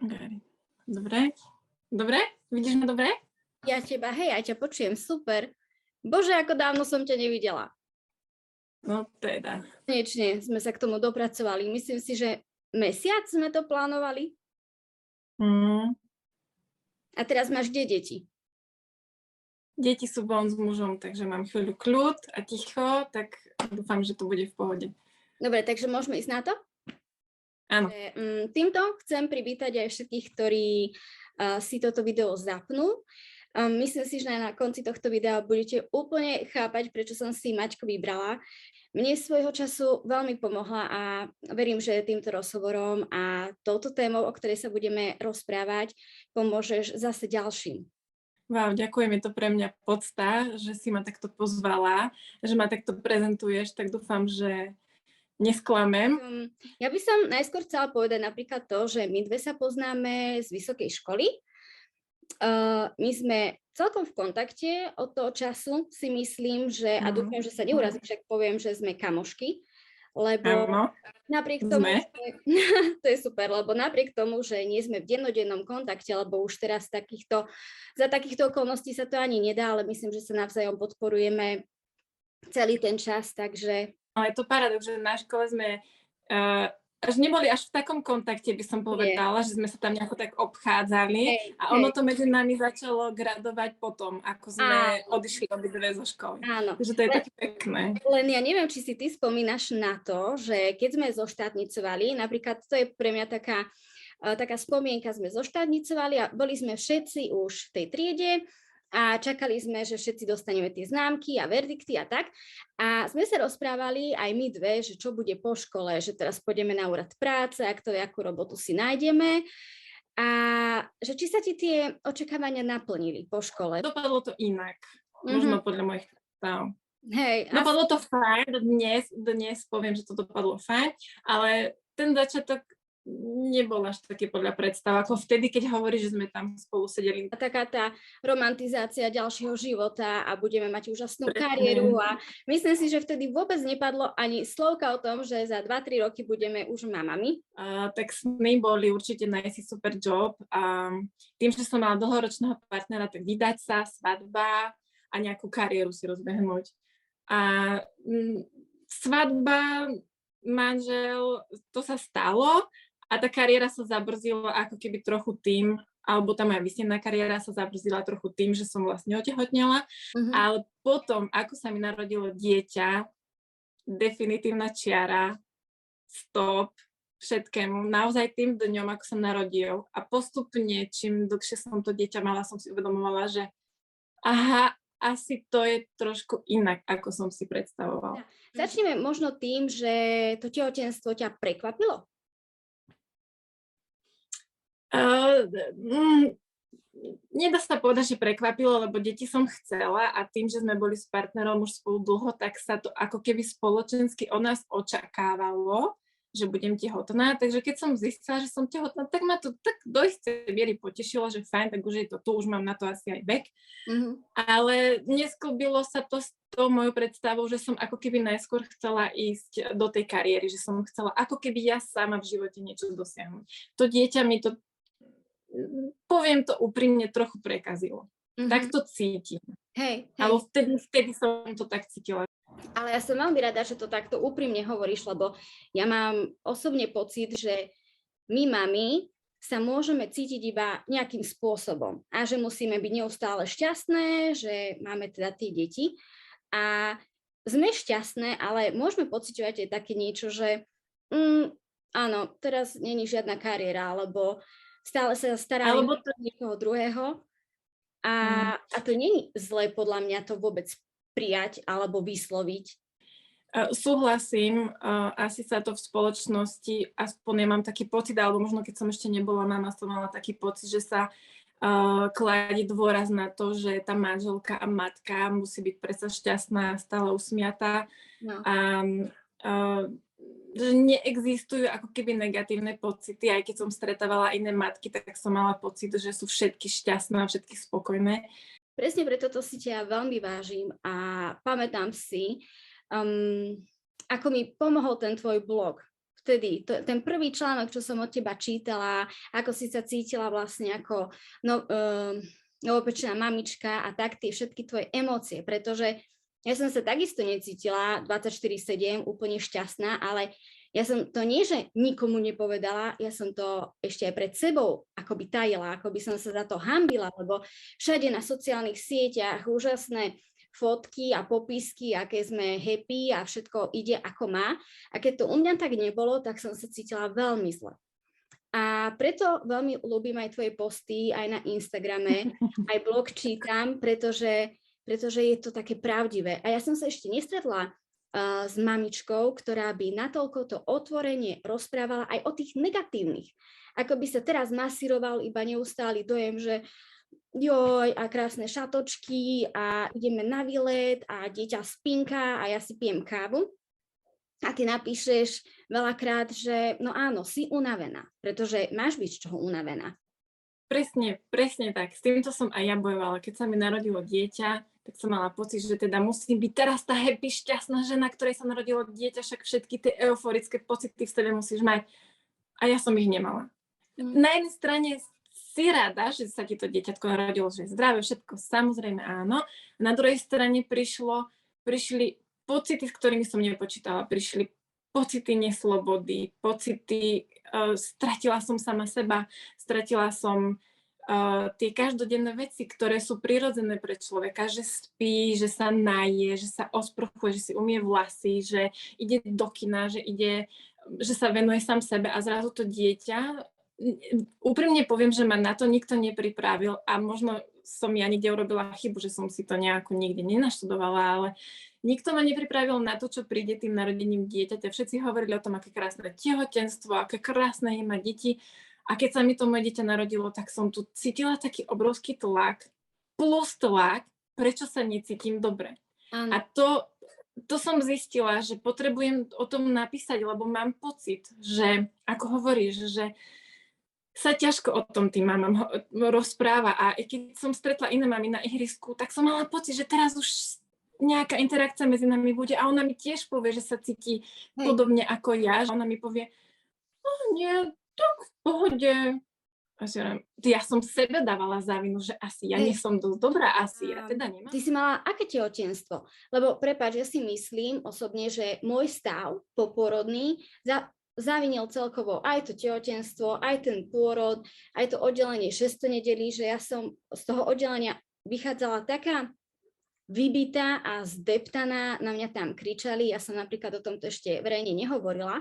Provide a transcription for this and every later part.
Okay. Dobre? Dobre? Vidíš ma dobre? Ja teba, hej, ja ťa počujem, super. Bože, ako dávno som ťa nevidela. No teda. Konečne sme sa k tomu dopracovali. Myslím si, že mesiac sme to plánovali. A teraz máš kde deti? Deti sú von s mužom, takže mám chvíľu kľud a ticho, tak dúfam, že to bude v pohode. Dobre, takže môžeme ísť na to? Áno. Týmto chcem privítať aj všetkých, ktorí si toto video zapnú. Myslím si, že na konci tohto videa budete úplne chápať, prečo som si Maťku vybrala. Mne svojho času veľmi pomohla a verím, že týmto rozhovorom a touto témou, o ktorej sa budeme rozprávať, pomôžeš zase ďalším. Wow, ďakujem, je to pre mňa podsta, že si ma takto pozvala, že ma takto prezentuješ, tak dúfam, že nesklamem. Ja by som najskôr chcela povedať napríklad to, že my dve sa poznáme z vysokej školy. My sme celkom v kontakte od toho času, si myslím, že, a dúfam, že sa neurazím, však poviem, že sme kamošky, lebo napriek tomu, to je super, lebo napriek tomu, že nie sme v dennodennom kontakte, lebo už teraz za takýchto okolností sa to ani nedá, ale myslím, že sa navzájom podporujeme celý ten čas, takže... Ale je to paradox, že na škole sme až neboli až v takom kontakte, by som povedala, že sme sa tam nejako tak obchádzali a ono to medzi nami začalo gradovať potom, ako sme odišli obidve zo školy. Áno. Takže to je také pekné. Len ja neviem, či si ty spomínaš na to, že keď sme zoštátnicovali, napríklad to je pre mňa taká spomienka, sme zoštátnicovali a boli sme všetci už v tej triede, a čakali sme, že všetci dostaneme tie známky a verdikty a tak. A sme sa rozprávali aj my dve, že čo bude po škole, že teraz pôjdeme na úrad práce, akú robotu si nájdeme. A že či sa ti tie očakávania naplnili po škole? Dopadlo to inak, možno podľa mojich predstav. Hej. Dopadlo to fajn, dnes poviem, že to dopadlo fajn, ale ten začiatok nebol až také podľa predstav, ako vtedy, keď hovoríš, že sme tam spolu sedeli. A taká tá romantizácia ďalšieho života a budeme mať úžasnú kariéru a myslím si, že vtedy vôbec nepadlo ani slovka o tom, že za 2-3 roky budeme už mamami. Tak sny boli určite nájsť si super job a tým, že som mala dlhoročného partnera, tak vydať sa, svadba a nejakú kariéru si rozbehnúť. A svadba, manžel, to sa stalo, a tá kariéra sa zabrzdila ako keby trochu tým, alebo tá moja vysnená kariéra sa zabrzdila trochu tým, že som vlastne otehotnela, ale potom, ako sa mi narodilo dieťa, definitívna čiara, stop, všetkému, naozaj tým dňom, ako sa narodil a postupne, čím dlhšie som to dieťa mala, som si uvedomovala, že aha, asi to je trošku inak, ako som si predstavovala. Začneme možno tým, že to tehotenstvo ťa prekvapilo? Nedá sa povedať, že prekvapilo, lebo deti som chcela a tým, že sme boli s partnerom už spolu dlho, tak sa to ako keby spoločensky od nás očakávalo, že budem tehotná. Takže keď som zistila, že som tehotná, tak ma to tak do istej miery potešilo, že fajn, tak už je to tu, už mám na to asi aj vek. Ale nesklbilo sa to s tou mojou predstavou, že som ako keby najskôr chcela ísť do tej kariéry, že som chcela ako keby ja sama v živote niečo dosiahnuť. To dieťa mi to, poviem to úprimne, trochu prekazilo. Tak to cítim. Hej. Ale vtedy som to tak cítila. Ale ja som veľmi rada, že to takto úprimne hovoríš, lebo ja mám osobne pocit, že my mami sa môžeme cítiť iba nejakým spôsobom a že musíme byť neustále šťastné, že máme teda tie deti a sme šťastné, ale môžeme pociťovať aj také niečo, že áno, teraz není žiadna kariéra, alebo stále sa staráme o niekoho druhého a to není zlé podľa mňa to vôbec prijať alebo vysloviť. Súhlasím, asi sa to v spoločnosti, aspoň ja mám taký pocit, alebo možno keď som ešte nebola mama, som mala taký pocit, že sa kladie dôraz na to, že tá manželka a matka musí byť predsa šťastná, stále usmiatá. No. A že neexistujú ako keby negatívne pocity, aj keď som stretávala iné matky, tak som mala pocit, že sú všetky šťastné a všetky spokojné. Presne preto to si ťa veľmi vážim a pamätám si, ako mi pomohol ten tvoj blog v vtedy, ten prvý článok, čo som od teba čítala, ako si sa cítila vlastne ako novopečená mamička a tak tie všetky tvoje emócie, pretože ja som sa takisto necítila 24/7 úplne šťastná, ale ja som to nie, že nikomu nepovedala, ja som to ešte aj pred sebou akoby tajila, akoby som sa za to hanbila, lebo všade na sociálnych sieťach úžasné fotky a popisky, aké sme happy a všetko ide ako má. A keď to u mňa tak nebolo, tak som sa cítila veľmi zle. A preto veľmi ľúbim aj tvoje posty, aj na Instagrame, aj blog čítam, pretože je to také pravdivé. A ja som sa ešte nestretla s mamičkou, ktorá by natoľko to otvorene rozprávala aj o tých negatívnych. Ako by sa teraz masíroval iba neustály dojem, že joj, a krásne šatočky a ideme na výlet a dieťa spinka a ja si pijem kávu. A ty napíšeš veľakrát, že no áno, si unavená, pretože máš byť z čoho unavená. Presne tak. S týmto som aj ja bojovala. Keď sa mi narodilo dieťa, tak som mala pocit, že teda musím byť teraz tá happy, šťastná žena, ktorej sa narodilo dieťa, však všetky tie euforické pocity v sebe musíš mať. A ja som ich nemala. Na jednej strane si rada, že sa ti to dieťatko narodilo, že je zdravé, všetko, samozrejme áno. Na druhej strane prišli pocity, s ktorými som nepočítala. Prišli pocity neslobody, pocity, stratila som sama seba, stratila som tie každodenné veci, ktoré sú prirodzené pre človeka, že spí, že sa naje, že sa osprchuje, že si umie vlasy, že ide do kina, že sa venuje sám sebe a zrazu to dieťa, úprimne poviem, že ma na to nikto nepripravil a možno som ja niekde urobila chybu, že som si to nejako nikde nenaštudovala, ale nikto ma nepripravil na to, čo príde tým narodením dieťaťa. Všetci hovorili o tom, aké krásne tehotenstvo, aké krásne je mať deti. A keď sa mi to moje dieťa narodilo, tak som tu cítila taký obrovský tlak, plus tlak, prečo sa necítim dobre. A to som zistila, že potrebujem o tom napísať, lebo mám pocit, že, ako hovoríš, že sa ťažko o tom tým mamám rozpráva a keď som stretla iné mamy na ihrisku, tak som mala pocit, že teraz už nejaká interakcia medzi nami bude a ona mi tiež povie, že sa cíti podobne ako ja, že ona mi povie, nie, tak v pohode. Ja som sebe dávala za vinu, že asi ja nie som dosť dobrá, asi ja teda nemám. Ty si mala aké tehotenstvo? Lebo prepáč, ja si myslím osobne, že môj stav poporodný zavinil celkovo aj to tehotenstvo, aj ten pôrod, aj to oddelenie 6 nedelí, že ja som z toho oddelenia vychádzala taká vybitá a zdeptaná, na mňa tam kričali, ja som napríklad o tomto ešte verejne nehovorila,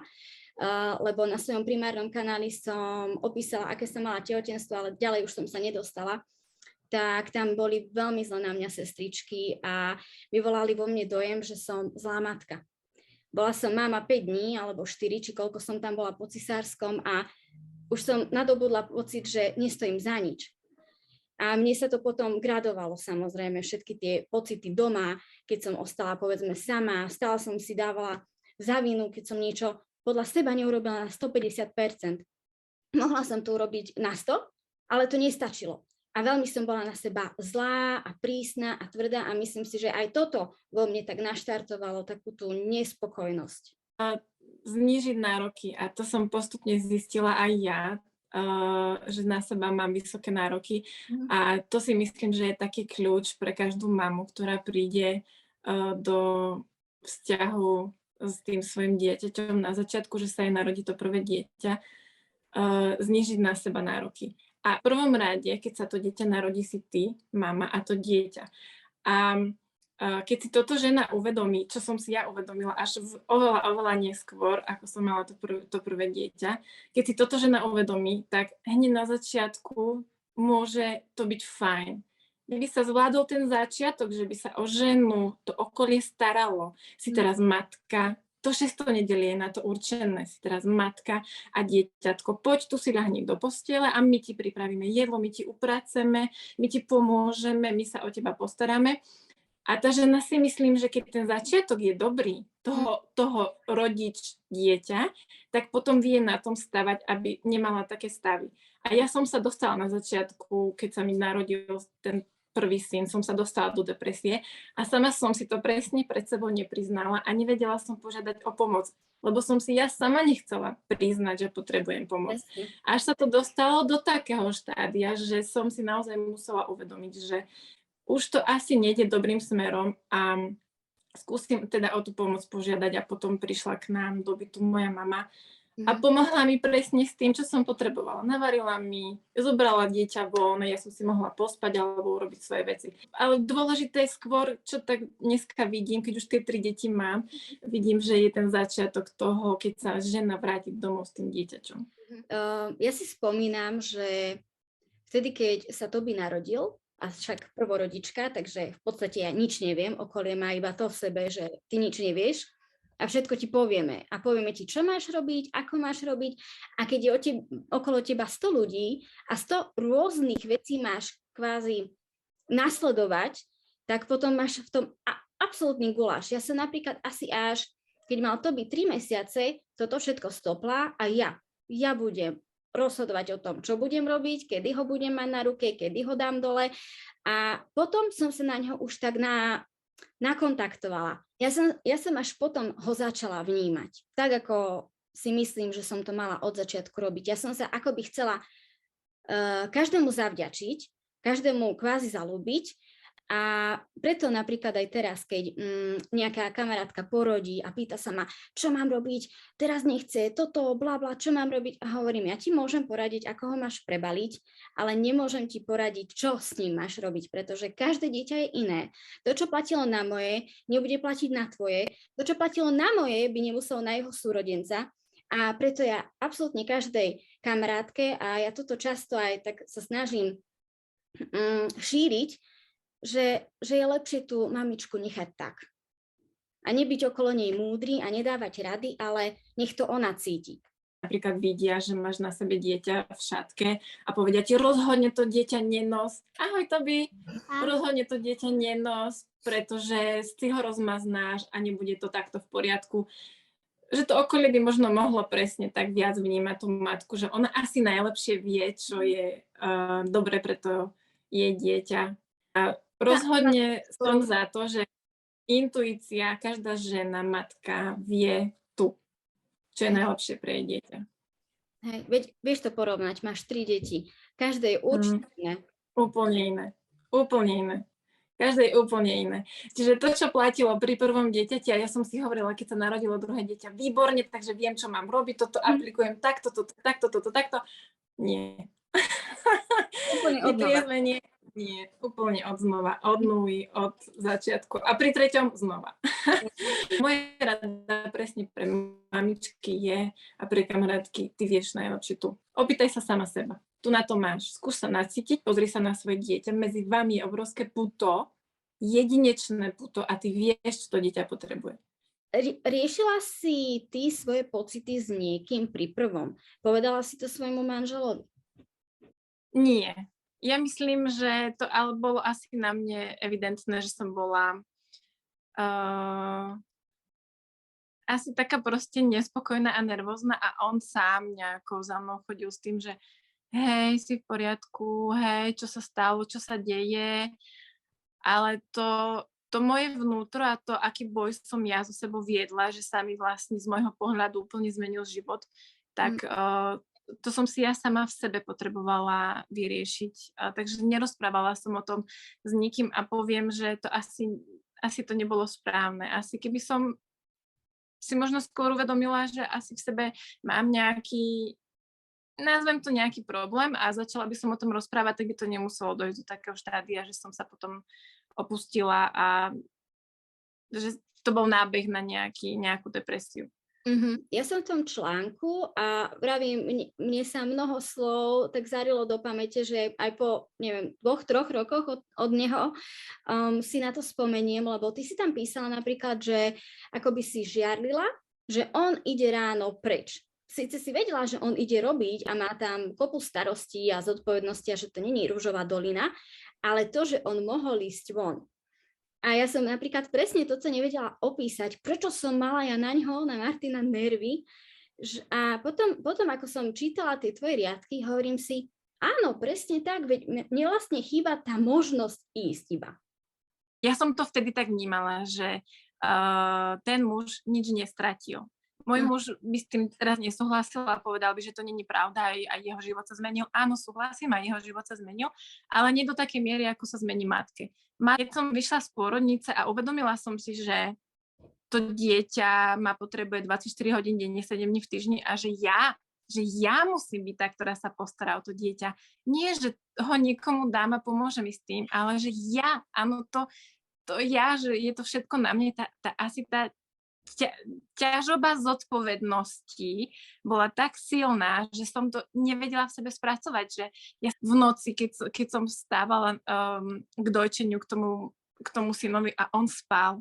lebo na svojom primárnom kanáli som opísala, aké som mala tehotenstvo, ale ďalej už som sa nedostala, tak tam boli veľmi zle na mňa sestričky a vyvolali vo mne dojem, že som zlá matka. Bola som mama 5 dní, alebo 4, či koľko som tam bola po cisárskom a už som nadobudla pocit, že nestojím za nič. A mne sa to potom gradovalo, samozrejme, všetky tie pocity doma, keď som ostala, povedzme, sama, stále som si dávala za vinu, keď som niečo podľa seba neurobila na 150%. Mohla som to urobiť na 100, ale to nestačilo. A veľmi som bola na seba zlá a prísna a tvrdá a myslím si, že aj toto vo mne tak naštartovalo takú tú nespokojnosť. Znížiť nároky a to som postupne zistila aj ja, že na seba mám vysoké nároky a to si myslím, že je taký kľúč pre každú mamu, ktorá príde do vzťahu s tým svojim dieťaťom na začiatku, že sa jej narodí to prvé dieťa, znížiť na seba nároky. A v prvom rade, keď sa to dieťa narodí, si ty, mama a to dieťa. A keď si toto žena uvedomí, čo som si ja uvedomila až oveľa neskôr, ako som mala to prvé dieťa, keď si toto žena uvedomí, tak hneď na začiatku môže to byť fajn. Kdyby sa zvládol ten začiatok, že by sa o ženu to okolie staralo, si teraz matka, to 6 nedelie je na to určené, si teraz matka a dieťatko, poď tu si ľahni do postele a my ti pripravíme jedlo, my ti upraceme, my ti pomôžeme, my sa o teba postaráme. A tá žena si myslím, že keď ten začiatok je dobrý, toho rodič dieťa, tak potom vie na tom stavať, aby nemala také stavy. A ja som sa dostala na začiatku, keď sa mi narodil ten prvý syn, som sa dostala do depresie a sama som si to presne pred sebou nepriznala a nevedela som požiadať o pomoc, lebo som si ja sama nechcela priznať, že potrebujem pomoc. Až sa to dostalo do takého štádia, že som si naozaj musela uvedomiť, že už to asi nejde dobrým smerom a skúsim teda o tú pomoc požiadať a potom prišla k nám do bytu moja mama a pomohla mi presne s tým, čo som potrebovala. Navarila mi, zobrala dieťa von, ja som si mohla pospať alebo urobiť svoje veci. Ale dôležité je skôr, čo tak dneska vidím, keď už tie 3 deti mám, vidím, že je ten začiatok toho, keď sa žena vráti domov s tým dieťačom. Ja si spomínam, že vtedy, keď sa Toby narodil, a však prvorodička, takže v podstate ja nič neviem, okolie má iba to v sebe, že ty nič nevieš, a všetko ti povieme. A povieme ti, čo máš robiť, ako máš robiť. A keď je okolo teba 100 ľudí a 100 rôznych vecí máš kvázi nasledovať, tak potom máš v tom absolútny guláš. Ja som napríklad asi až, keď mal Toby 3 mesiace, toto všetko stopla a ja budem rozhodovať o tom, čo budem robiť, kedy ho budem mať na ruke, kedy ho dám dole. A potom som sa na ňo už tak nakontaktovala. Ja som až potom ho začala vnímať. Tak, ako si myslím, že som to mala od začiatku robiť. Ja som sa akoby chcela každému zavďačiť, každému kvázi zaľúbiť. A preto napríklad aj teraz, keď nejaká kamarátka porodí a pýta sa ma, čo mám robiť, teraz nechce toto, bla bla, čo mám robiť, a hovorím, ja ti môžem poradiť, ako ho máš prebaliť, ale nemôžem ti poradiť, čo s ním máš robiť, pretože každé dieťa je iné. To, čo platilo na moje, nebude platiť na tvoje, to, čo platilo na moje, by nemuselo na jeho súrodenca. A preto ja absolútne každej kamarátke, a ja toto často aj tak sa snažím šíriť, že je lepšie tú mamičku nechať tak. A nebyť okolo nej múdry a nedávať rady, ale nech to ona cíti. Napríklad vidia, že máš na sebe dieťa v šatke a povedia ti, rozhodne to dieťa nenos. Ahoj Toby, rozhodne to dieťa nenos, pretože si ho rozmaznáš a nebude to takto v poriadku. Že to okolie by možno mohlo presne tak viac vnímať tú matku, že ona asi najlepšie vie, čo je dobre pre to jej dieťa. A rozhodne som za to, že intuícia, každá žena, matka vie čo je najlepšie pre jej dieťa. Hej, vieš to porovnať, máš 3 deti, každé je určite iné. Úplne iné. Každé je úplne iné. Čiže to, čo platilo pri prvom dieťati, a ja som si hovorila, keď sa narodilo druhé dieťa, výborne, takže viem, čo mám robiť, toto aplikujem takto. Nie. Úplne odnova. Nie, úplne od znova, od nuly, od začiatku. A pri 3. znova. Moja rada presne pre mamičky je a pre kamarátky, ty vieš najlepšie tu. Opýtaj sa sama seba. Tu na to máš. Skús sa nacítiť, pozri sa na svoje dieťa. Medzi vami je obrovské puto, jedinečné puto a ty vieš, čo to dieťa potrebuje. Riešila si ty svoje pocity s niekým pri prvom? Povedala si to svojmu manželovi? Nie. Ja myslím, že to ale bolo asi na mne evidentné, že som bola asi taká proste nespokojná a nervózna a on sám nejako za mnou chodil s tým, že hej, si v poriadku, hej, čo sa stalo, čo sa deje, ale to moje vnútro a to, aký boj som ja so sebou viedla, že sa mi vlastne z môjho pohľadu úplne zmenil život, tak to som si ja sama v sebe potrebovala vyriešiť. Takže nerozprávala som o tom s nikým a poviem, že to asi to nebolo správne. Asi keby som si možno skôr uvedomila, že asi v sebe mám nejaký, nazvem to nejaký problém a začala by som o tom rozprávať, tak by to nemuselo dojsť do takého štádia, že som sa potom opustila a že to bol nábeh na nejakú depresiu. Ja som v tom článku a vravím, mne sa mnoho slov tak zarilo do pamäte, že aj po, 2-3 rokoch od neho si na to spomeniem, lebo ty si tam písala napríklad, že ako by si žiarlila, že on ide ráno preč. Sice si vedela, že on ide robiť a má tam kopu starostí a zodpovednosti a že to není ružová dolina, ale to, že on mohol ísť von. A ja som napríklad presne toto nevedela opísať, prečo som mala ja na Martina nervy. A potom, ako som čítala tie tvoje riadky, hovorím si, Áno, presne tak, veď mne vlastne chýba tá možnosť ísť iba. Ja som to vtedy tak vnímala, že ten muž nič nestratil. Môj muž by s tým teraz nesúhlasil a povedal by, že to není pravda a jeho život sa zmenil. Áno, súhlasím, a jeho život sa zmenil, ale nie do takej miery, ako sa zmení matke. Keď som vyšla z pôrodnice a uvedomila som si, že to dieťa ma potrebuje 24 hodín denne, 7 dní v týždni a že ja musím byť tá, ktorá sa postará o to dieťa. Nie, že ho niekomu dám a pomôže mi s tým, ale že ja, áno, to ja, že je to všetko na mne, asi tá ťažoba zodpovednosti bola tak silná, že som to nevedela v sebe spracovať, že ja v noci, keď som vstávala k dojčeniu k tomu synovi a on spal,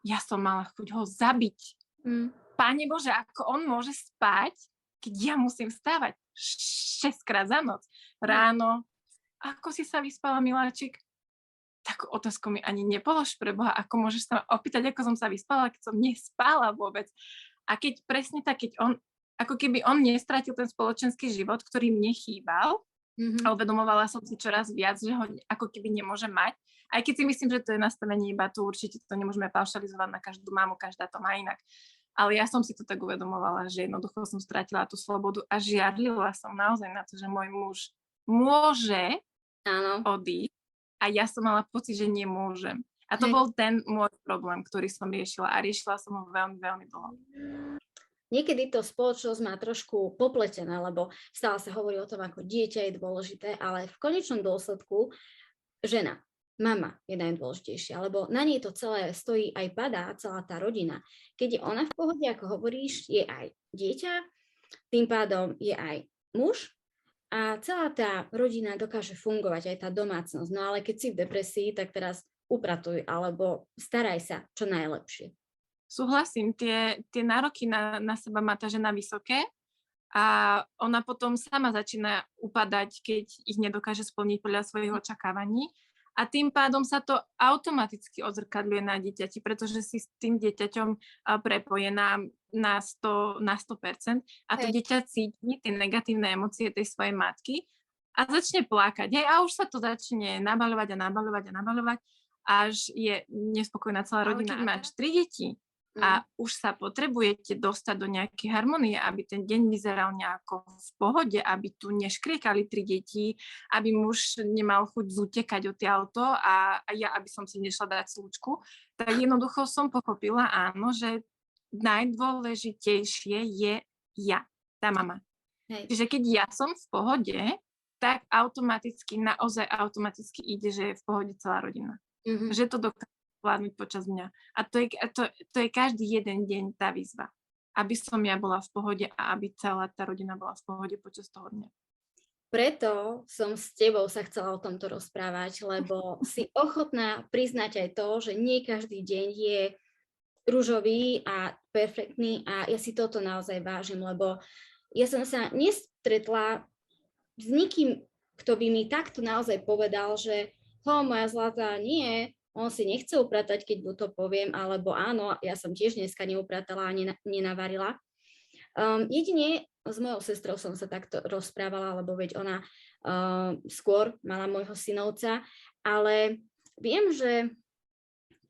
ja som mala chuť ho zabiť. Pane Bože, ako on môže spať, keď ja musím vstávať 6-krát za noc. Ráno, ako si sa vyspala, miláčik? Takú otázku mi ani nepolož, pre Boha, ako môžeš sa ma opýtať, ako som sa vyspala, keď som nespala vôbec. A keď presne tak, keď on, ako keby on nestratil ten spoločenský život, ktorý mne chýbal, a uvedomovala som si čoraz viac, že ho ako keby nemôže mať. Aj keď si myslím, že to je nastavenie iba tu, určite to nemôžeme paušalizovať na každú mamu, každá to má inak. Ale ja som si to tak uvedomovala, že jednoducho som stratila tú slobodu a žiarlila som naozaj na to, že môj muž môže odísť. A ja som mala pocit, že nemôžem. A to bol ten môj problém, ktorý som riešila. A riešila som ho veľmi, veľmi dlho. Niekedy to spoločnosť má trošku popletené, lebo stále sa hovorí o tom, ako dieťa je dôležité, ale v konečnom dôsledku žena, mama je najdôležitejšia, lebo na nej to celé stojí aj padá, celá tá rodina. Keď je ona v pohode, ako hovoríš, je aj dieťa, tým pádom je aj muž, a celá tá rodina dokáže fungovať, aj tá domácnosť. No ale keď si v depresii, tak teraz upratuj alebo staraj sa čo najlepšie. Súhlasím, tie nároky na seba má tá žena vysoké a ona potom sama začína upadať, keď ich nedokáže splniť podľa svojich očakávaní. A tým pádom sa to automaticky odzrkadľuje na dieťati, pretože si s tým dieťaťom prepojená na 100%. A to dieťa cíti tie negatívne emócie tej svojej matky a začne plakať. A už sa to začne nabaľovať, až je nespokojná celá rodina. Keď máš 3 deti a už sa potrebujete dostať do nejakej harmonie, aby ten deň vyzeral nejako v pohode, aby tu neškriekali 3 deti, aby muž nemal chuť zutekať odtiaľto a ja, aby som si nešla dať slučku, tak jednoducho som pochopila, áno, že najdôležitejšie je ja, tá mama. Čiže keď ja som v pohode, tak naozaj automaticky ide, že je v pohode celá rodina. Že to dokáže vládnuť počas mňa. A to je každý jeden deň tá výzva. Aby som ja bola v pohode a aby celá tá rodina bola v pohode počas toho dňa. Preto som s tebou sa chcela o tomto rozprávať, lebo si ochotná priznať aj to, že nie každý deň je ružový a perfektný a ja si toto naozaj vážim, lebo ja som sa nestretla s nikým, kto by mi takto naozaj povedal, že moja zlatá, nie, on si nechce upratať, keď mu to poviem, alebo áno, ja som tiež dneska neupratala a nenavarila. Jedine s mojou sestrou som sa takto rozprávala, lebo veď ona skôr mala môjho synovca, ale viem, že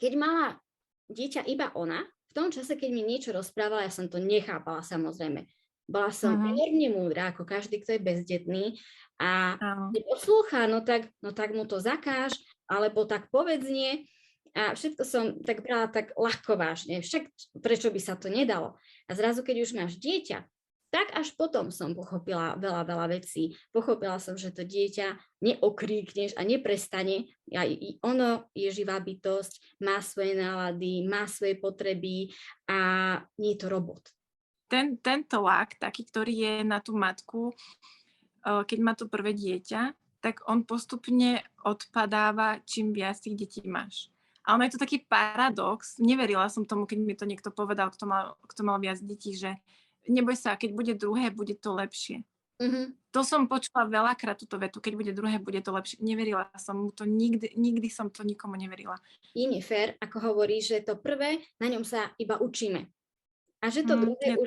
keď mala dieťa iba ona, v tom čase, keď mi niečo rozprávala, ja som to nechápala samozrejme. Bola som enormne múdra, ako každý, kto je bezdetný a keď poslúcha, no tak mu to zakáž, alebo tak povedz nie. A všetko som tak brala tak ľahko vážne. Však prečo by sa to nedalo? A zrazu, keď už máš dieťa, tak až potom som pochopila veľa vecí. Pochopila som, že to dieťa neokríkneš a neprestane. Ono je živá bytosť, má svoje nálady, má svoje potreby a nie je to robot. Ten tlak, taký, ktorý je na tú matku, keď má to prvé dieťa, tak on postupne odpadáva, čím viac tých detí máš. A ono je to taký paradox. Neverila som tomu, keď mi to niekto povedal, kto mal viac detí, že neboj sa, keď bude druhé, bude to lepšie. To som počula veľakrát túto vetu, keď bude druhé, bude to lepšie. Neverila som mu to, nikdy som to nikomu neverila. Je nefér, ako hovorí, že to prvé, na ňom sa iba učíme. A že to druhé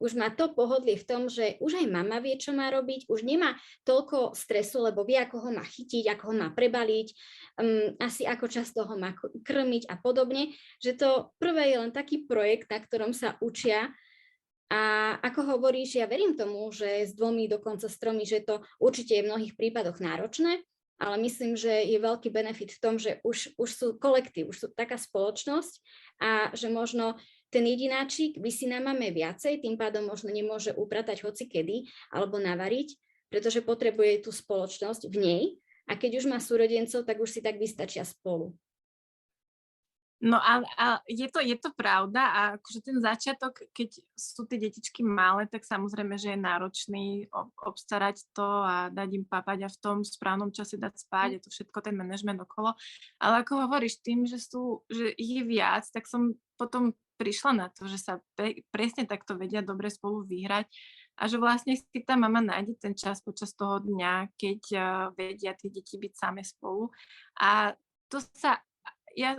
už má to pohodlie v tom, že už aj mama vie, čo má robiť, už nemá toľko stresu, lebo vie, ako ho má chytiť, ako ho má prebaliť, asi ako často ho má krmiť a podobne, že to prvé je len taký projekt, na ktorom sa učia. A ako hovoríš, ja verím tomu, že s 2, dokonca s 3, že to určite je v mnohých prípadoch náročné, ale myslím, že je veľký benefit v tom, že už sú kolektív, už sú taká spoločnosť a že možno ten jedináčik vysí na mame viacej, tým pádom možno nemôže upratať hocikedy alebo navariť, pretože potrebuje tú spoločnosť v nej a keď už má súrodencov, tak už si tak vystačia spolu. No a je to pravda a akože ten začiatok, keď sú tie detičky malé, tak samozrejme, že je náročný obstarať to a dať im papať a v tom správnom čase dať spať, je to všetko ten manažment okolo. Ale ako hovoríš, tým, že ich je viac, tak som potom prišla na to, že sa presne takto vedia dobre spolu vyhrať a že vlastne si tá mama nájde ten čas počas toho dňa, keď vedia tie deti byť same spolu. A to sa, ja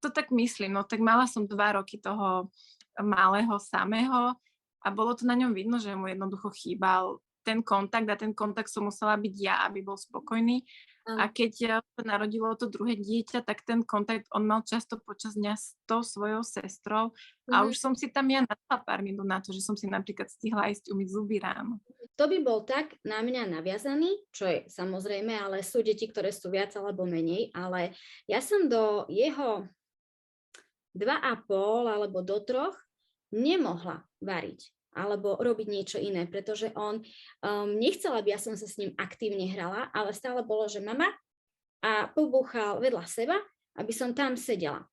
to tak myslím, no tak mala som 2 roky toho malého samého a bolo to na ňom vidno, že mu jednoducho chýbal ten kontakt a ten kontakt som musela byť ja, aby bol spokojný. A keď sa narodilo to druhé dieťa, tak ten kontakt on mal často počas dňa s tou svojou sestrou a už som si tam ja našla pár minút na to, že som si napríklad stihla ísť umyť zuby ráno. To by bol tak na mňa naviazaný, čo je samozrejme, ale sú deti, ktoré sú viac alebo menej, ale ja som do jeho 2,5 alebo do 3 nemohla variť alebo robiť niečo iné, pretože on nechcel, aby ja som sa s ním aktívne hrala, ale stále bolo, že mama a pobúchal vedľa seba, aby som tam sedela.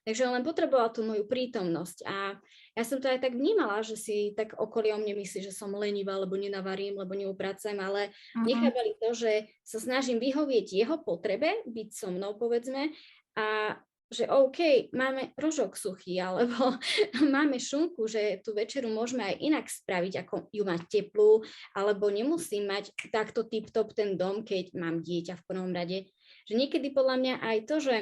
Takže len potreboval tú moju prítomnosť a ja som to aj tak vnímala, že si tak okolie o mne myslí, že som lenivá, lebo nenavarím, lebo neupracujem, ale nechápali to, že sa snažím vyhovieť jeho potrebe, byť so mnou, povedzme, a že OK, máme rožok suchý, alebo máme šunku, že tú večeru môžeme aj inak spraviť, ako ju mať teplú, alebo nemusím mať takto tip-top ten dom, keď mám dieťa v prvom rade. Že niekedy podľa mňa aj to, že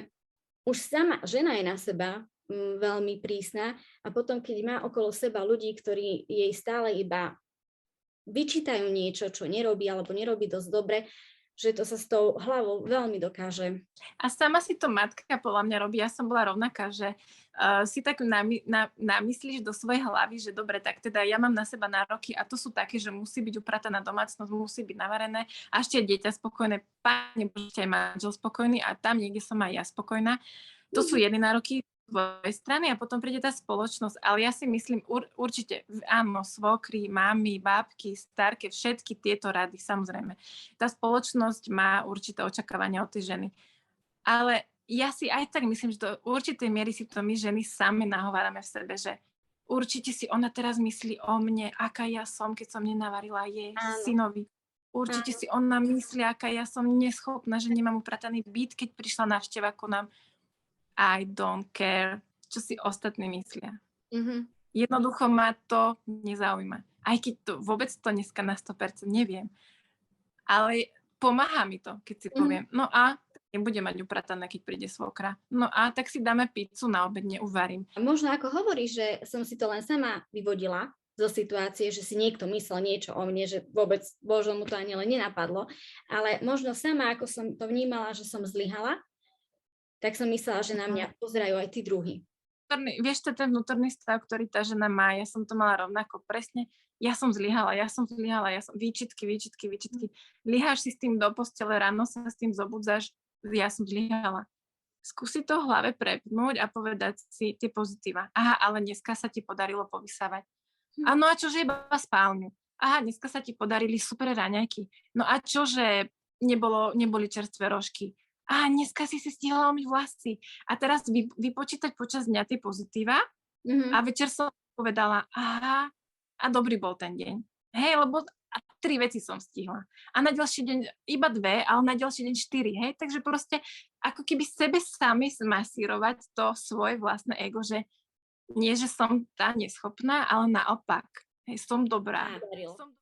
už sama žena je na seba veľmi prísna a potom, keď má okolo seba ľudí, ktorí jej stále iba vyčítajú niečo, čo nerobí, alebo nerobí dosť dobre, že to sa s tou hlavou veľmi dokáže. A sama si to matka podľa mňa robí. Ja som bola rovnaká, že si tak namyslíš do svojej hlavy, že dobre, tak teda ja mám na seba nároky a to sú také, že musí byť uprataná domácnosť, musí byť navarené a ešte dieťa spokojné, páne Bože, aj manžel spokojný a tam niekde som aj ja spokojná. To sú jedné nároky svojej strany a potom príde tá spoločnosť, ale ja si myslím určite, áno, svokry, mami, bábky, starke, všetky tieto rady, samozrejme. Tá spoločnosť má určité očakávania od tej ženy. Ale ja si aj tak myslím, že do určitej miery si to my ženy sami nahovárame v sebe, že určite si ona teraz myslí o mne, aká ja som, keď som nenavarila jej synovi. Určite si ona myslí, aká ja som neschopná, že nemám uprataný byt, keď prišla návšteva ku nám. I don't care, čo si ostatní myslia. Jednoducho ma to nezaujíma. Aj keď to vôbec to dneska na 100% neviem. Ale pomáha mi to, keď si poviem, no a nebudem mať upratané, keď príde svokra. No a tak si dáme pizzu na obed, neuvarím. A možno ako hovoríš, že som si to len sama vyvodila zo situácie, že si niekto myslel niečo o mne, že vôbec Božo mu to ani len nenapadlo, ale možno sama, ako som to vnímala, že som zlyhala, tak som myslela, že na mňa pozerajú aj tí druhí. Vieš, to je ten vnútorný stav, ktorý tá žena má. Ja som to mala rovnako presne. Ja som zlyhala. Výčitky. Lyháš si s tým do postele, ráno sa s tým zobudzáš, ja som zlyhala. Skúsi to v hlave prepnúť a povedať si tie pozitíva. Aha, ale dneska sa ti podarilo povysávať. Áno, a čože iba spálňu? Aha, dneska sa ti podarili super raňajky. No a čože neboli čerstvé rožky? A dneska si stihla umyť vlasy. A teraz vypočítať počas dňa tie pozitíva a večer som povedala, aha, a dobrý bol ten deň. Hej, lebo 3 veci som stihla. A na ďalší deň iba 2, ale na ďalší deň 4, hej. Takže proste ako keby sebe sami zmasírovať to svoje vlastné ego, že nie, že som tá neschopná, ale naopak. Hej, som dobrá.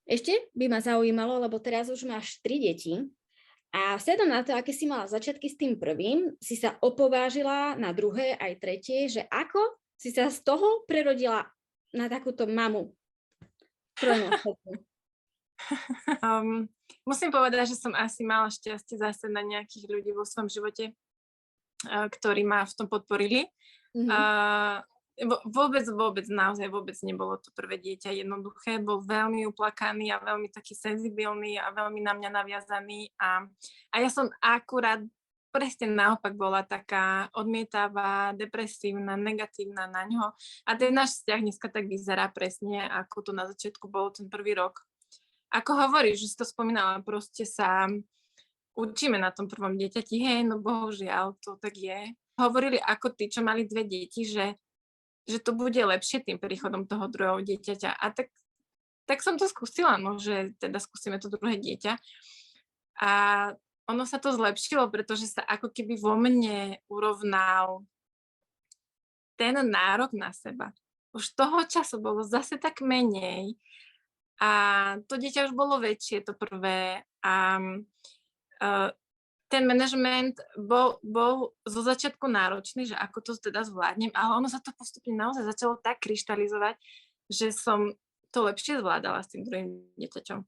Ešte by ma zaujímalo, lebo teraz už máš 3 deti. A vzhľadom na to, aké si mala začiatky s tým prvým, si sa opovážila na druhé aj tretie, že ako si sa z toho prerodila na takúto mamu trojnásobnú? Musím povedať, že som asi mala šťastie zase na nejakých ľudí vo svojom živote, ktorí ma v tom podporili. Naozaj vôbec nebolo to prvé dieťa jednoduché. Bol veľmi uplakaný a veľmi taký senzibilný a veľmi na mňa naviazaný. A ja som akurát presne naopak bola taká odmietavá, depresívna, negatívna na ňo. A ten náš vzťah dneska tak vyzerá presne, ako to na začiatku bolo ten prvý rok. Ako hovoríš, že si to spomínala, proste sa učíme na tom prvom dieťati, hej, no bohužiaľ, to tak je. Hovorili ako tí, čo mali 2 deti, že to bude lepšie tým príchodom toho druhého dieťaťa. A tak som to skúsila, no, že teda skúsime to druhé dieťa. A ono sa to zlepšilo, pretože sa ako keby vo mne urovnal ten nárok na seba. Už toho času bolo zase tak menej a to dieťa už bolo väčšie, to prvé. A ten manažment bol zo začiatku náročný, že ako to teda zvládnem, ale ono sa to postupne naozaj začalo tak kryštalizovať, že som to lepšie zvládala s tým druhým dieťaťom.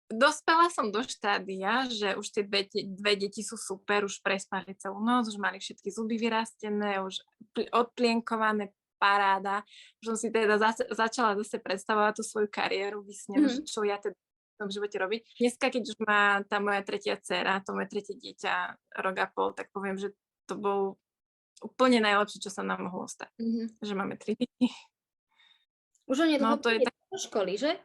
Dospela som do štádia, že už tie dve deti sú super, už prespali celú noc, už mali všetky zuby vyrastené, už odplienkované, paráda. Už som si teda začala zase predstavovať tú svoju kariéru, vysnenú, čo ja teda v živote robiť. Dneska, keď už má tá moja tretia dcéra, to moje tretie dieťa, rok a pol, tak poviem, že to bol úplne najlepšie, čo sa nám mohlo stať. Že máme 3 deti. Už on nedlho pôjde do školy, že?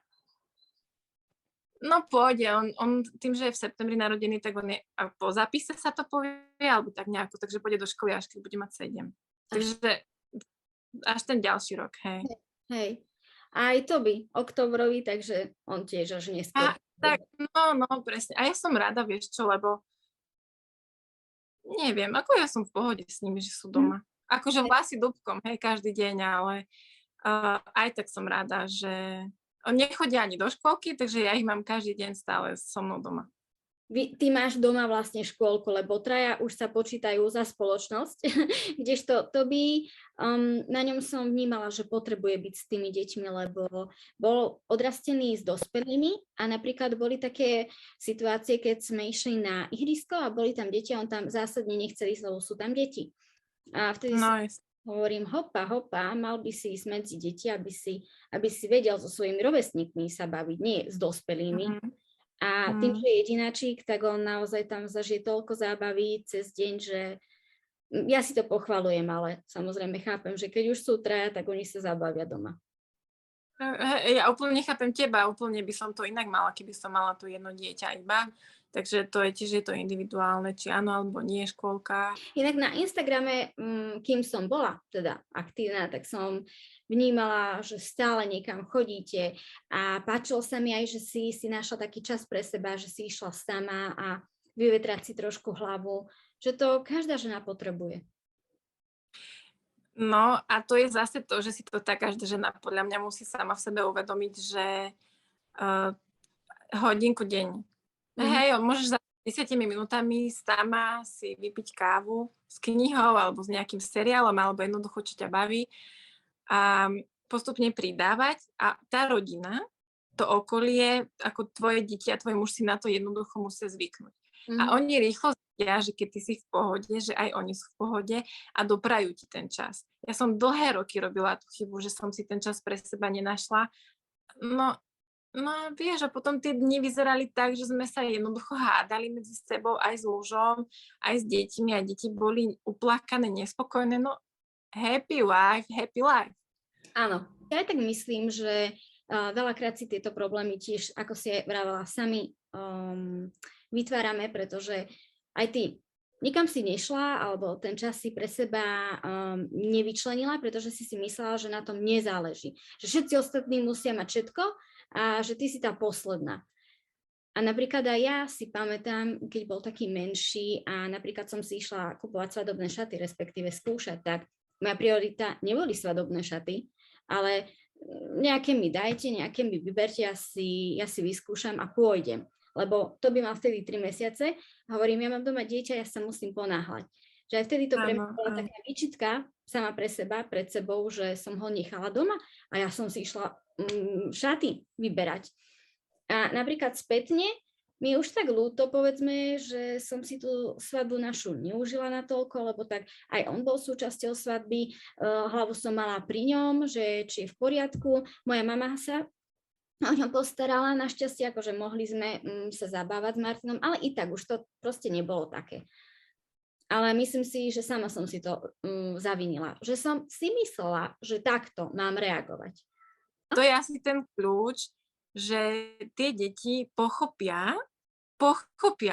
No pôjde, on tým, že je v septembri narodený, tak on je, po zápise sa to povie, alebo tak nejako, takže pôjde do školy, až keď bude mať 7. Takže až ten ďalší rok, hej. Hej. A aj to by, oktobrový, takže on tiež až neskôr. Tak, no, presne. A ja som rada, vieš čo, lebo neviem, ako ja som v pohode s nimi, že sú doma. Akože vlasy dúbkom, hej, každý deň, ale aj tak som rada, že nechodia ani do škôlky, takže ja ich mám každý deň stále so mnou doma. Ty máš doma vlastne škôlku, lebo traja už sa počítajú za spoločnosť, kdežto to by, na ňom som vnímala, že potrebuje byť s tými deťmi, lebo bol odrastený s dospelými a napríklad boli také situácie, keď sme išli na ihrisko a boli tam deti a on tam zásadne nechcel ísť, lebo sú tam deti. A vtedy hovorím, hopa, mal by si ísť medzi deti, aby si vedel so svojimi rovesníkmi sa baviť, nie s dospelými. A tým, že je jedináčik, tak on naozaj tam zažije toľko zábaví cez deň, že ja si to pochvalujem, ale samozrejme chápem, že keď už sú traja, tak oni sa zabavia doma. Ja úplne nechápem teba, úplne by som to inak mala, keby som mala to jedno dieťa iba. Takže to je tiež je to individuálne, či áno, alebo nie škôlka. Inak na Instagrame, kým som bola teda aktívna, tak som vnímala, že stále niekam chodíte a páčilo sa mi aj, že si našla taký čas pre seba, že si išla sama a vyvetrať si trošku hlavu, že to každá žena potrebuje. No a to je zase to, že si to tá každá žena podľa mňa musí sama v sebe uvedomiť, že hodinku denne. Hej, môžeš za 10 minútami sama si vypiť kávu s knihou alebo s nejakým seriálom alebo jednoducho, čo ťa baví a postupne pridávať a tá rodina, to okolie, ako tvoje deti a tvoj muž si na to jednoducho musia zvyknúť. A oni rýchlo zistia, že keď ty si v pohode, že aj oni sú v pohode a doprajú ti ten čas. Ja som dlhé roky robila tú chybu, že som si ten čas pre seba nenašla. No vieš, a potom tie dni vyzerali tak, že sme sa jednoducho hádali medzi sebou aj s mužom, aj s deťmi a deti boli uplakané, nespokojné. No happy life. Áno, ja aj tak myslím, že veľakrát si tieto problémy tiež, ako si aj vravela, sami vytvárame, pretože aj ty nikam si nešla, alebo ten čas si pre seba nevyčlenila, pretože si myslela, že na tom nezáleží. Že všetci ostatní musia mať všetko a že ty si tá posledná. A napríklad aj ja si pamätám, keď bol taký menší a napríklad som si išla kupovať svadobné šaty, respektíve skúšať, tak moja priorita neboli svadobné šaty, ale nejaké mi dajte, nejaké mi vyberte, ja si vyskúšam a pôjdem. Lebo to by mal vtedy 3 mesiace. Hovorím, ja mám doma dieťa, ja sa musím ponáhľať. Že aj vtedy to pre mňa Áno, bola áno. taká výčitka sama pre seba, pred sebou, že som ho nechala doma a ja som si išla šaty vyberať. A napríklad spätne mi už tak ľúto, povedzme, že som si tú svadbu našu neužila natoľko, lebo tak aj on bol súčasťou svadby, hlavu som mala pri ňom, že či je v poriadku. Moja mama sa o ňom postarala, našťastie, akože mohli sme sa zabávať s Martinom, ale i tak už to proste nebolo také. Ale myslím si, že sama som si to zavinila, že som si myslela, že takto mám reagovať. To je asi ten kľúč, že tie deti pochopia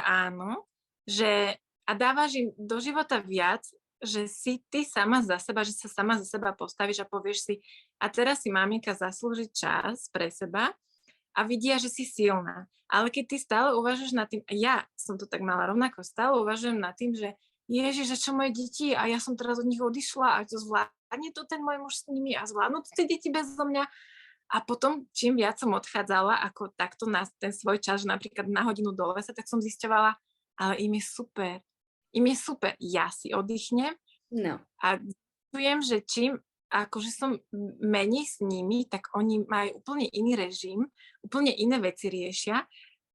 áno, že a dávaš im do života viac, že si ty sama za seba, že sa sama za seba postavíš a povieš si, a teraz si maminka zaslúži čas pre seba a vidia, že si silná. Ale keď ty stále uvažuješ nad tým, a ja som to tak mala rovnako, stále uvažujem nad tým, že Ježiš, čo moje deti a ja som teraz od nich odišla a to zvládne to ten môj muž s nimi a zvládnu to tie deti bezo mňa. A potom, čím viac som odchádzala, ako takto na ten svoj čas, napríklad na hodinu do lesa, tak som zisťovala, ale im je super. Im je super. Ja si oddychnem a viem, že čím akože som menej s nimi, tak oni majú úplne iný režim, úplne iné veci riešia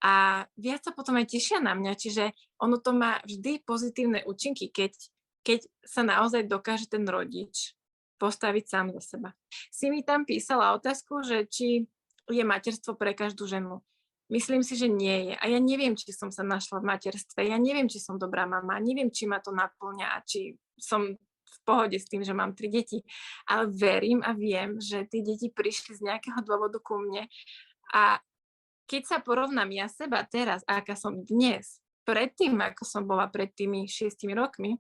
a viac sa potom aj tešia na mňa. Čiže ono to má vždy pozitívne účinky, keď sa naozaj dokáže ten rodič postaviť sám za seba. Si mi tam písala otázku, že či je materstvo pre každú ženu. Myslím si, že nie je. A ja neviem, či som sa našla v materstve. Ja neviem, či som dobrá mama. Neviem, či ma to naplňa a či som v pohode s tým, že mám 3 deti. Ale verím a viem, že tie deti prišli z nejakého dôvodu ku mne. A keď sa porovnám ja seba teraz, aká som dnes, predtým, ako som bola pred tými 6 rokmi,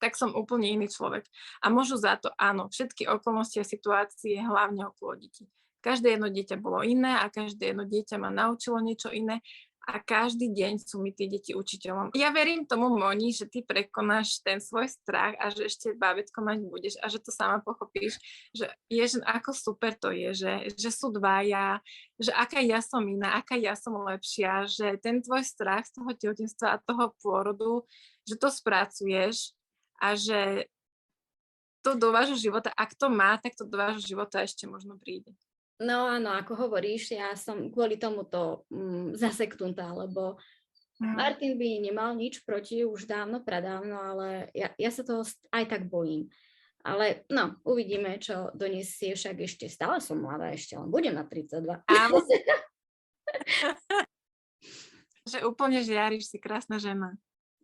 tak som úplne iný človek. A môžu za to, áno, všetky okolnosti a situácie, hlavne okolo detí. Každé jedno dieťa bolo iné a každé jedno dieťa ma naučilo niečo iné a každý deň sú mi tie deti učiteľom. Ja verím tomu, Moni, že ty prekonáš ten svoj strach a že ešte bábätko mať budeš a že to sama pochopíš, že ako super to je, že sú dvaja, že aká ja som iná, aká ja som lepšia, že ten tvoj strach z toho tehotenstva a toho pôrodu, že to spracuješ a že to do vášho života, ak to má, tak to do vášho života ešte možno príde. No áno, ako hovoríš, ja som kvôli tomuto zaseknutá, lebo Martin by nemal nič proti už dávno, pradávno, ale ja sa toho aj tak bojím. Ale no, uvidíme, čo donesie, však ešte stále som mladá, ešte len budem na 32. Áno. Že úplne žiariš, si krásna žena.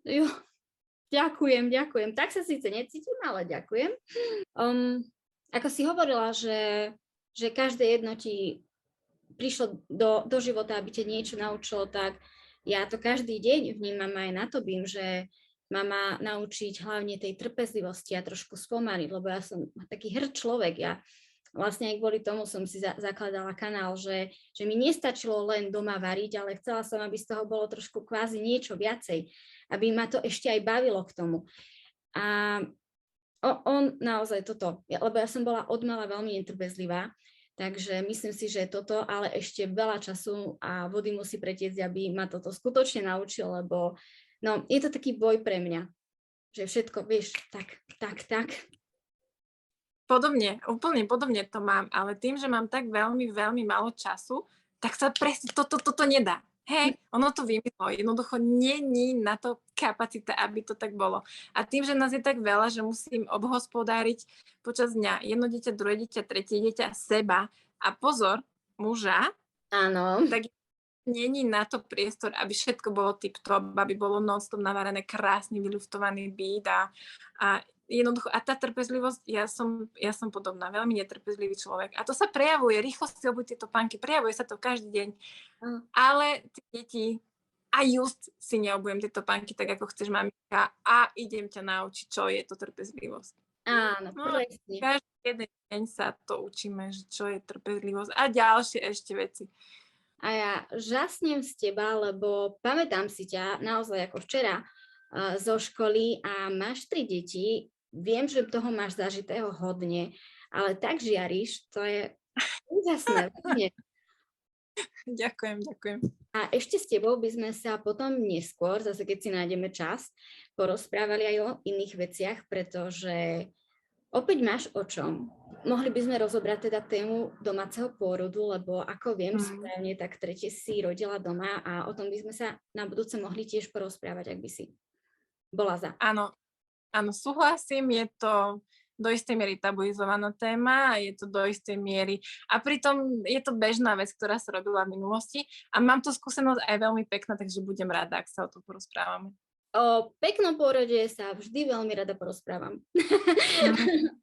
Jo. Ďakujem. Tak sa síce necítim, ale ďakujem. Ako si hovorila, že každé jedno ti prišlo do života, aby ťa niečo naučilo, tak ja to každý deň vnímam aj na to, že ma má naučiť hlavne tej trpezlivosti a trošku spomaliť, lebo ja som taký hrd človek. Ja vlastne aj kvôli tomu som si zakladala kanál, že mi nestačilo len doma variť, ale chcela som, aby z toho bolo trošku kvázi niečo viacej, aby ma to ešte aj bavilo k tomu. A on naozaj toto, lebo ja som bola odmala veľmi netrpezlivá, takže myslím si, že toto, ale ešte veľa času a vody musí pretiecť, aby ma toto skutočne naučil, lebo no, je to taký boj pre mňa, že všetko, vieš, tak. Podobne, úplne podobne to mám, ale tým, že mám tak veľmi, veľmi málo času, tak sa presne toto nedá. Hej, ono to vymyslo, jednoducho není na to kapacita, aby to tak bolo. A tým, že nás je tak veľa, že musím obhospodáriť počas dňa jedno dieťa, druhé dieťa, tretie dieťa, seba a pozor, muža, áno, tak není na to priestor, aby všetko bolo tip-top, aby bolo non-stop navarené, krásne vyluftovaný byt a jednoducho, a tá trpezlivosť, ja som podobná, veľmi netrpezlivý človek. A to sa prejavuje, rýchlo si obuť tie topánky, prejavuje sa to každý deň. Ale tie deti, a just si neobujem tie topánky tak, ako chceš, maminka, a idem ťa naučiť, čo je to trpezlivosť. Áno, presne. Každý jeden deň sa to učíme, že čo je trpezlivosť a ďalšie ešte veci. A ja žasnem z teba, lebo pamätám si ťa naozaj ako včera zo školy a máš 3 deti. Viem, že toho máš zažitého hodne, ale tak žiariš, to je úžasné. Ďakujem, ďakujem. A ešte s tebou by sme sa potom neskôr, zase keď si nájdeme čas, porozprávali aj o iných veciach, pretože opäť máš o čom. Mohli by sme rozobrať teda tému domáceho pôrodu, lebo ako viem správne, tak tretie si rodila doma a o tom by sme sa na budúce mohli tiež porozprávať, ak by si bola za. Áno, súhlasím, je to do istej miery tabuizovaná téma a je to do istej miery. A pritom je to bežná vec, ktorá sa robila v minulosti a mám tu skúsenosť aj veľmi pekná, takže budem rada, ak sa o to porozprávame. O peknom pôrode sa vždy veľmi rada porozprávam.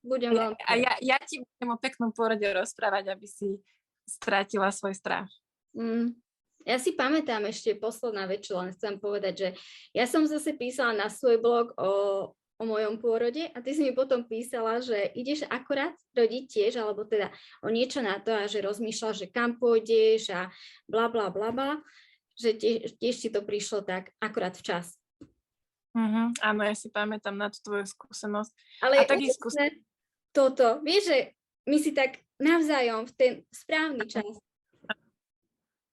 Budem veľmi... A ja ti budem o peknom pôrode rozprávať, aby si strátila svoj strach. Ja si pamätám ešte posledná vec, čo len chcem povedať, že ja som zase písala na svoj blog o mojom pôrode a ty si mi potom písala, že ideš akorát rodiť tiež, alebo teda o niečo na to a že rozmýšľaš, že kam pôjdeš a bla bla bla bla, že tiež ti to prišlo tak akorát včas. Áno, ja si pamätám na tú tvoju skúsenosť. Ale a taký toto, vieš, že my si tak navzájom v ten správny čas.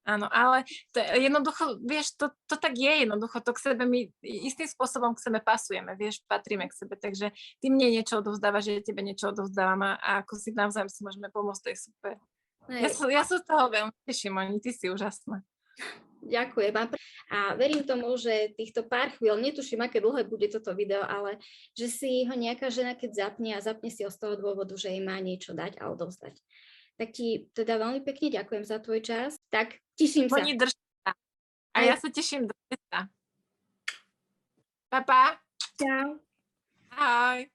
Áno, ale to jednoducho, vieš, to tak je jednoducho, to k sebe my istým spôsobom k sebe pasujeme, vieš, patríme k sebe, takže ty mne niečo odovzdávaš, že tebe niečo odovzdávam a ako si navzájom si môžeme pomôcť, to je super. Ja sa z toho veľmi teším, Moni, ty si úžasná. Ďakujem. A verím tomu, že týchto pár chvíľ, netuším, aké dlhé bude toto video, ale že si ho nejaká žena, keď zapne a zapne si ho z toho dôvodu, že jej má niečo dať a odovzdať. Tak ti teda veľmi pekne ďakujem za tvoj čas. Tak teším sa. Moni, drž sa. A ja sa teším, drž sa. Pa, pa. Čau. Ahoj.